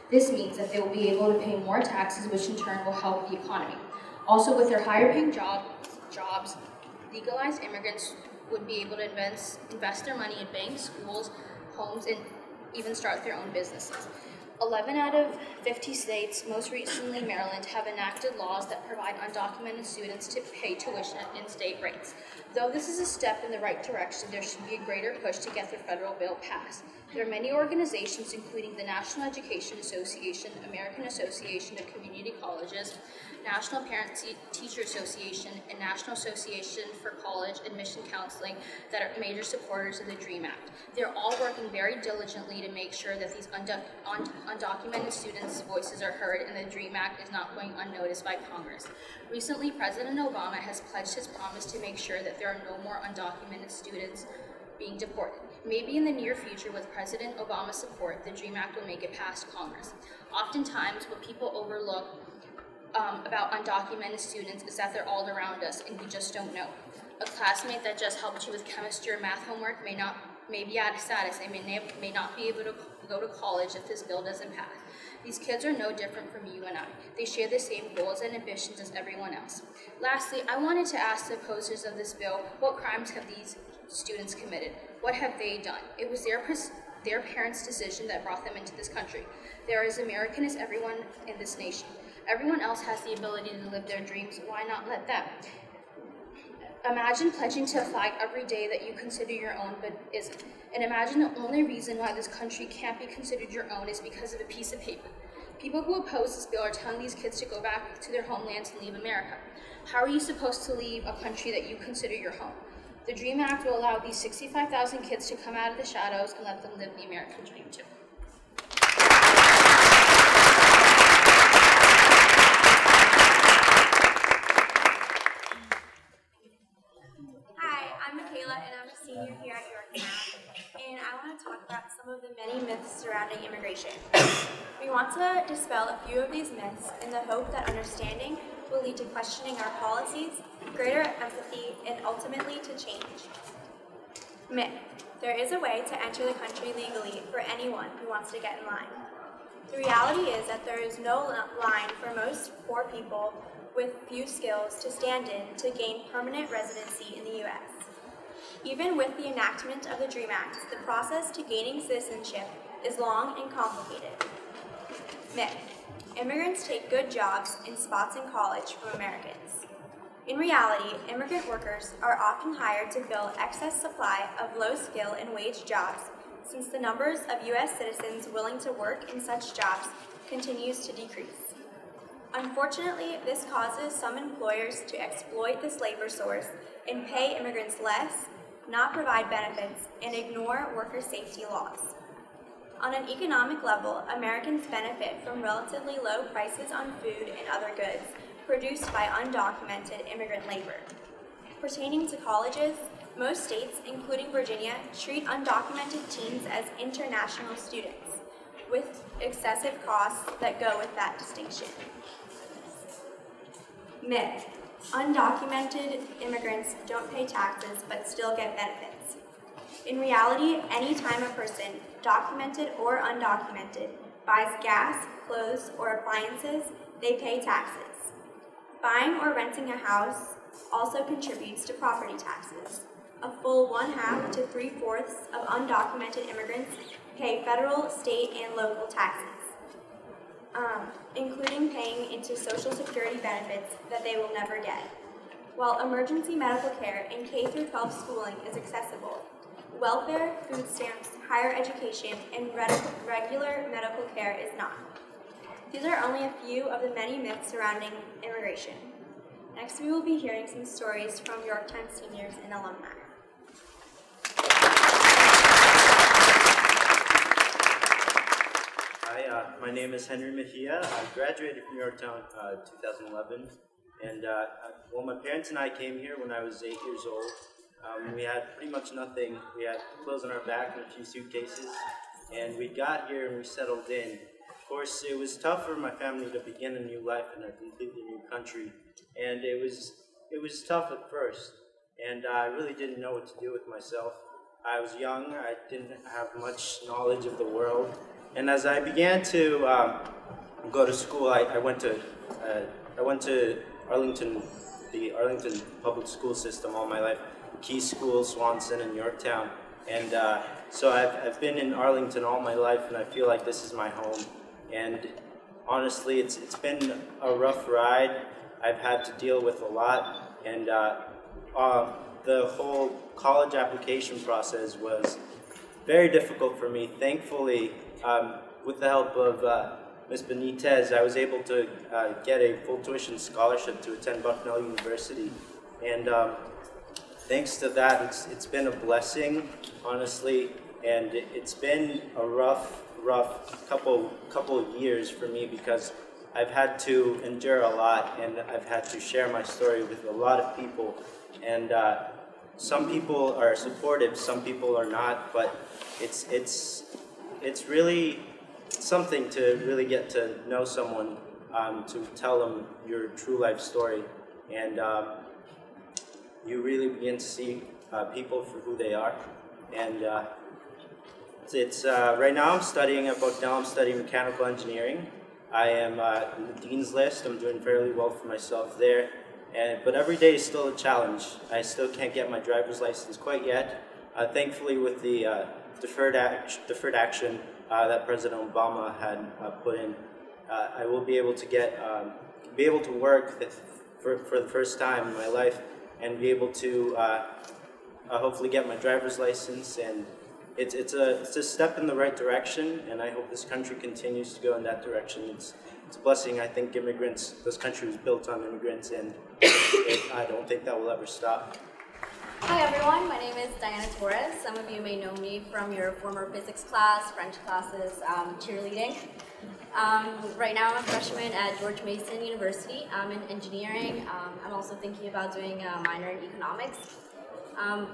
This means that they will be able to pay more taxes, which in turn will help the economy. Also, with their higher paying jobs, legalized immigrants would be able to invest their money in banks, schools, homes, and even start their own businesses. 11 out of 50 states, most recently Maryland, have enacted laws that provide undocumented students to pay tuition at in-state rates. Though this is a step in the right direction, there should be a greater push to get the federal bill passed. There are many organizations, including the National Education Association, American Association of Community Colleges, National Parent-Teacher Association, and National Association for College Admission Counseling, that are major supporters of the DREAM Act. They're all working very diligently to make sure that these undocumented students' voices are heard and the DREAM Act is not going unnoticed by Congress. Recently, President Obama has pledged his promise to make sure that there are no more undocumented students being deported. Maybe in the near future, with President Obama's support, the DREAM Act will make it past Congress. Oftentimes, what people overlook about undocumented students is that they're all around us and we just don't know. A classmate that just helped you with chemistry or math homework may be out of status and may not be able to go to college if this bill doesn't pass. These kids are no different from you and I. They share the same goals and ambitions as everyone else. Lastly, I wanted to ask the opposers of this bill, what crimes have these students committed? What have they done? It was their parents' decision that brought them into this country. They are as American as everyone in this nation. Everyone else has the ability to live their dreams. Why not let them? Imagine pledging to a flag every day that you consider your own but isn't. And imagine the only reason why this country can't be considered your own is because of a piece of paper. People who oppose this bill are telling these kids to go back to their homelands and leave America. How are you supposed to leave a country that you consider your home? The DREAM Act will allow these 65,000 kids to come out of the shadows and let them live the American dream too. And I'm a senior here at Yorktown, and I want to talk about some of the many myths surrounding immigration. We want to dispel a few of these myths in the hope that understanding will lead to questioning our policies, greater empathy, and ultimately to change. Myth: there is a way to enter the country legally for anyone who wants to get in line. The reality is that there is no line for most poor people with few skills to stand in to gain permanent residency in the U.S. Even with the enactment of the DREAM Act, the process to gaining citizenship is long and complicated. Myth: immigrants take good jobs in spots in college from Americans. In reality, immigrant workers are often hired to fill excess supply of low skill and wage jobs, since the numbers of U.S. citizens willing to work in such jobs continues to decrease. Unfortunately, this causes some employers to exploit this labor source and pay immigrants less, not provide benefits, and ignore worker safety laws. On an economic level, Americans benefit from relatively low prices on food and other goods produced by undocumented immigrant labor. Pertaining to colleges, most states, including Virginia, treat undocumented teens as international students, with excessive costs that go with that distinction. Myth: undocumented immigrants don't pay taxes but still get benefits. In reality, any time a person, documented or undocumented, buys gas, clothes, or appliances, they pay taxes. Buying or renting a house also contributes to property taxes. A full 1/2 to 3/4 of undocumented immigrants pay federal, state, and local taxes, including paying into Social Security benefits that they will never get. While emergency medical care and K-12 schooling is accessible, welfare, food stamps, higher education, and regular medical care is not. These are only a few of the many myths surrounding immigration. Next, we will be hearing some stories from Yorktown seniors and alumni. Hi, my name is Henry Mejia. I graduated from Yorktown 2011, and well, my parents and I came here when I was 8 years old. We had pretty much nothing. We had clothes on our back and a few suitcases, and we got here and we settled in. Of course, it was tough for my family to begin a new life in a completely new country, and it was tough at first, and I really didn't know what to do with myself. I was young, I didn't have much knowledge of the world, And as I began to go to school, I went to Arlington, the Arlington public school system all my life, Key School, Swanson, and Yorktown. And so I've been in Arlington all my life, and I feel like this is my home. And honestly, it's been a rough ride. I've had to deal with a lot, and the whole college application process was very difficult for me. Thankfully, with the help of Ms. Benitez, I was able to get a full tuition scholarship to attend Bucknell University, and thanks to that, it's been a blessing, honestly, and it's been a rough couple of years for me because I've had to endure a lot, and I've had to share my story with a lot of people, and some people are supportive, some people are not, but it's really something to really get to know someone, to tell them your true life story, and you really begin to see people for who they are. And it's right now I'm studying at Bucknell. I'm studying mechanical engineering. I am in the dean's list. I'm doing fairly well for myself there. But every day is still a challenge. I still can't get my driver's license quite yet. Thankfully, with the deferred action that President Obama had put in, I will be able to work for the first time in my life, and be able to hopefully get my driver's license. And it's a step in the right direction, and I hope this country continues to go in that direction. It's a blessing. I think this country was built on immigrants, and I don't think that will ever stop. Hi everyone, my name is Diana Torres. Some of you may know me from your former physics class, French classes, cheerleading. Right now I'm a freshman at George Mason University. I'm in engineering. I'm also thinking about doing a minor in economics.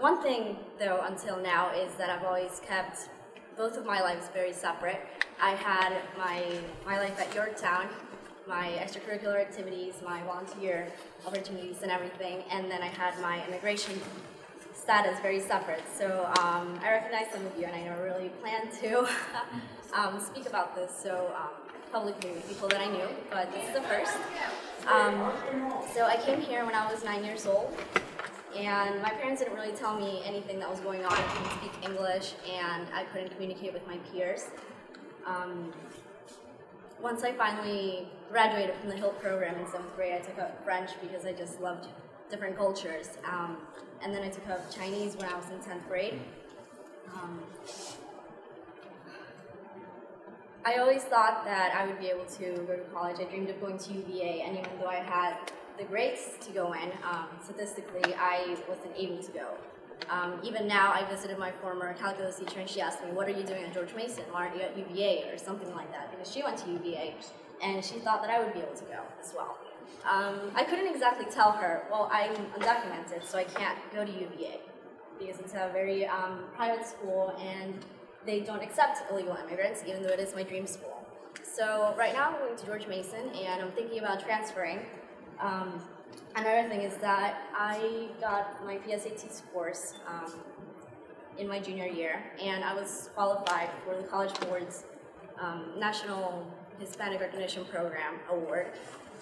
One thing though until now is that I've always kept both of my lives very separate. I had my life at Yorktown, my extracurricular activities, my volunteer opportunities and everything, and then I had my immigration status very separate. So I recognize some of you, and I never really planned to speak about this so publicly with people that I knew, but this is the first. So I came here when I was 9 years old, and my parents didn't really tell me anything that was going on. I couldn't speak English, and I couldn't communicate with my peers. Once I finally graduated from the Hill program in 7th grade, I took up French because I just loved different cultures. And then I took up Chinese when I was in 10th grade. I always thought that I would be able to go to college. I dreamed of going to UVA, and even though I had the grades to go in, statistically I wasn't able to go. Even now, I visited my former calculus teacher, and she asked me, "What are you doing at George Mason? Why aren't you at UVA?" or something like that, because she went to UVA, and she thought that I would be able to go as well. I couldn't exactly tell her, well, I'm undocumented, so I can't go to UVA, because it's a very private school, and they don't accept illegal immigrants, even though it is my dream school. So right now I'm going to George Mason, and I'm thinking about transferring. Another thing is that I got my PSAT scores in my junior year, and I was qualified for the College Board's National Hispanic Recognition Program Award,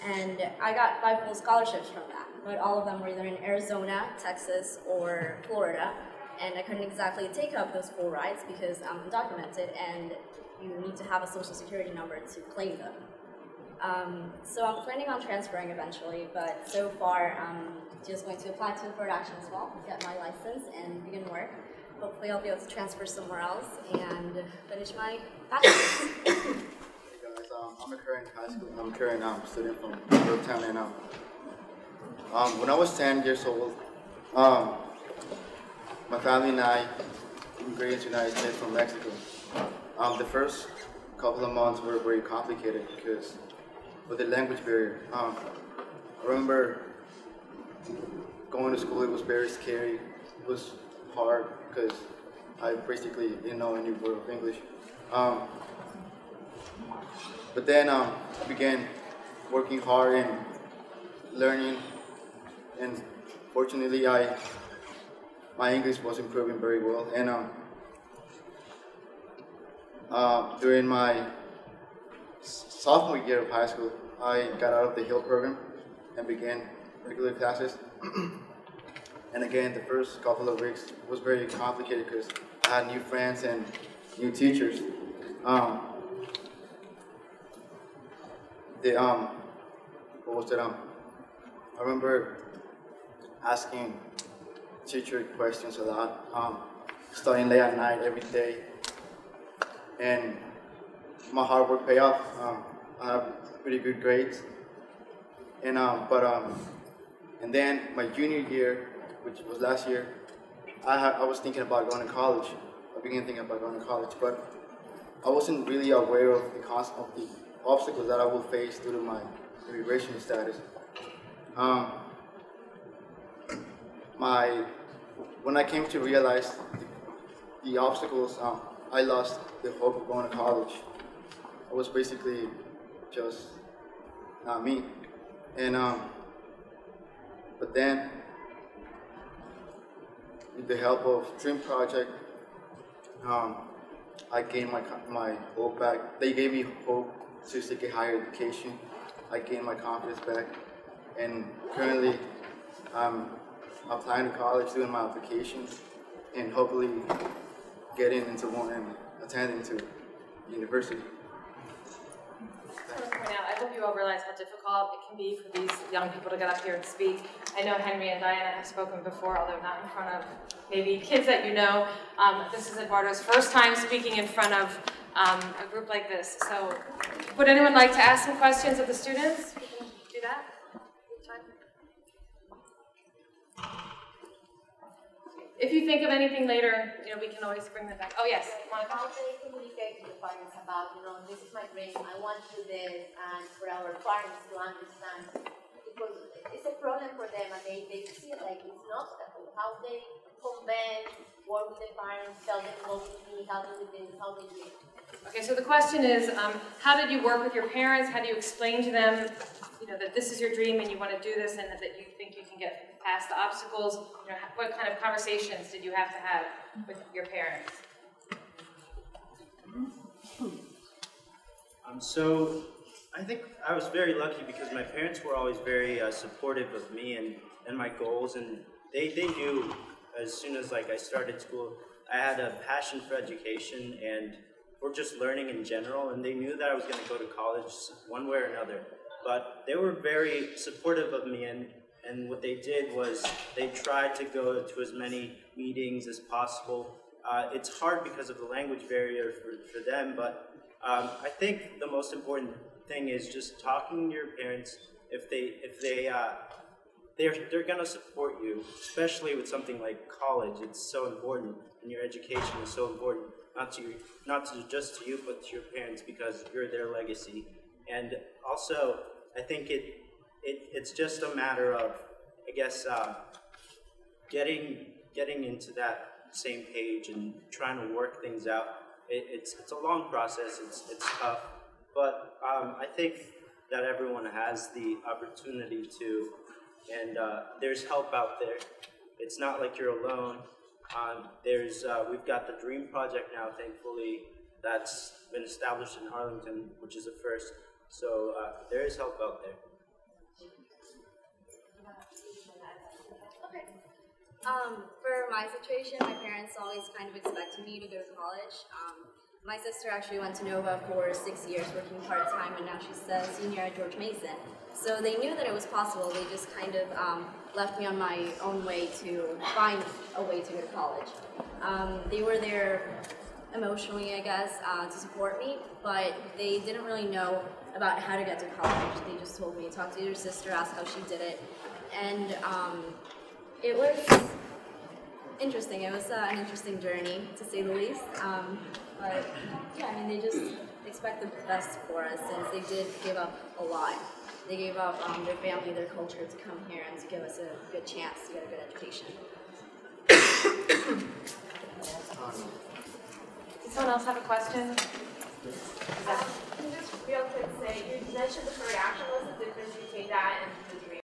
and I got 5 full scholarships from that, but all of them were either in Arizona, Texas, or Florida, and I couldn't exactly take up those full rides because I'm undocumented, and you need to have a social security number to claim them. So I'm planning on transferring eventually, but so far I'm just going to apply to deferred action as well, get my license, and begin work. Hopefully I'll be able to transfer somewhere else and finish my bachelor's. Hey guys, I'm a current high school. I'm a current student from Yorktown, and when I was 10 years old, my family and I immigrated to the United States from Mexico. The first couple of months were very complicated because of the language barrier. I remember going to school, it was very scary. It was hard because I basically didn't know any word of English. But then I began working hard and learning, and fortunately my English was improving very well. And During my sophomore year of high school, I got out of the Hill program and began regular classes. And again, the first couple of weeks was very complicated because I had new friends and new teachers. What was it? I remember asking teacher questions a lot, studying late at night every day, and my hard work paid off. I have pretty good grades, and and then my junior year, which was last year, I was thinking about going to college. I began thinking about going to college, but I wasn't really aware of the obstacles that I will face due to my immigration status. When I came to realize the obstacles, I lost the hope of going to college. I was basically just not me. And but then, with the help of Dream Project, I gained my hope back. They gave me hope to seek a higher education. I gained my confidence back, and currently I'm applying to college, doing my application, and hopefully getting into one and attending to university. I hope you all realize how difficult it can be for these young people to get up here and speak. I know Henry and Diana have spoken before, although not in front of maybe kids that you know. This is Eduardo's first time speaking in front of a group like this. So would anyone like to ask some questions of the students? We can do that. If you think of anything later, we can always bring them back. Oh, yes, Monica? How they communicate to the parents about, this is my dream, I want to do this, and for our parents to understand, because it's a problem for them, and they feel like it's an obstacle. How they convince, work with the parents, tell them what to be, how to do this, how they do it. Okay, so the question is, how did you work with your parents? How do you explain to them, that this is your dream and you want to do this, and that you think you can get past the obstacles? What kind of conversations did you have to have with your parents? So I think I was very lucky because my parents were always very supportive of me and my goals, and they knew as soon as I started school, I had a passion for education and for just learning in general, and they knew that I was going to go to college one way or another. But they were very supportive of me, and what they did was they tried to go to as many meetings as possible. It's hard because of the language barrier for them, but I think the most important thing is just talking to your parents. They're gonna support you, especially with something like college. It's so important, and your education is so important, not just to you, but to your parents, because you're their legacy. And also, I think it's just a matter of, I guess, getting into that same page and trying to work things out. It's a long process. It's tough, but I think that everyone has the opportunity to, and there's help out there. It's not like you're alone. We've got the Dream Project now, thankfully, that's been established in Arlington, which is a first. So there is help out there. Okay. For my situation, my parents always kind of expected me to go to college. My sister actually went to Nova for 6 years working part-time, and now she's a senior at George Mason. So they knew that it was possible. They just kind of left me on my own way to find a way to go to college. They were there emotionally, I guess, to support me, but they didn't really know about how to get to college. They just told me, talk to your sister, ask how she did it. And it was interesting. It was an interesting journey, to say the least. But yeah, I mean, they just expect the best for us, since they did give up a lot. They gave up their family, their culture to come here and to give us a good chance to get a good education. Does someone else have a question? Can you just real quick say, you mentioned the reaction was the difference between that and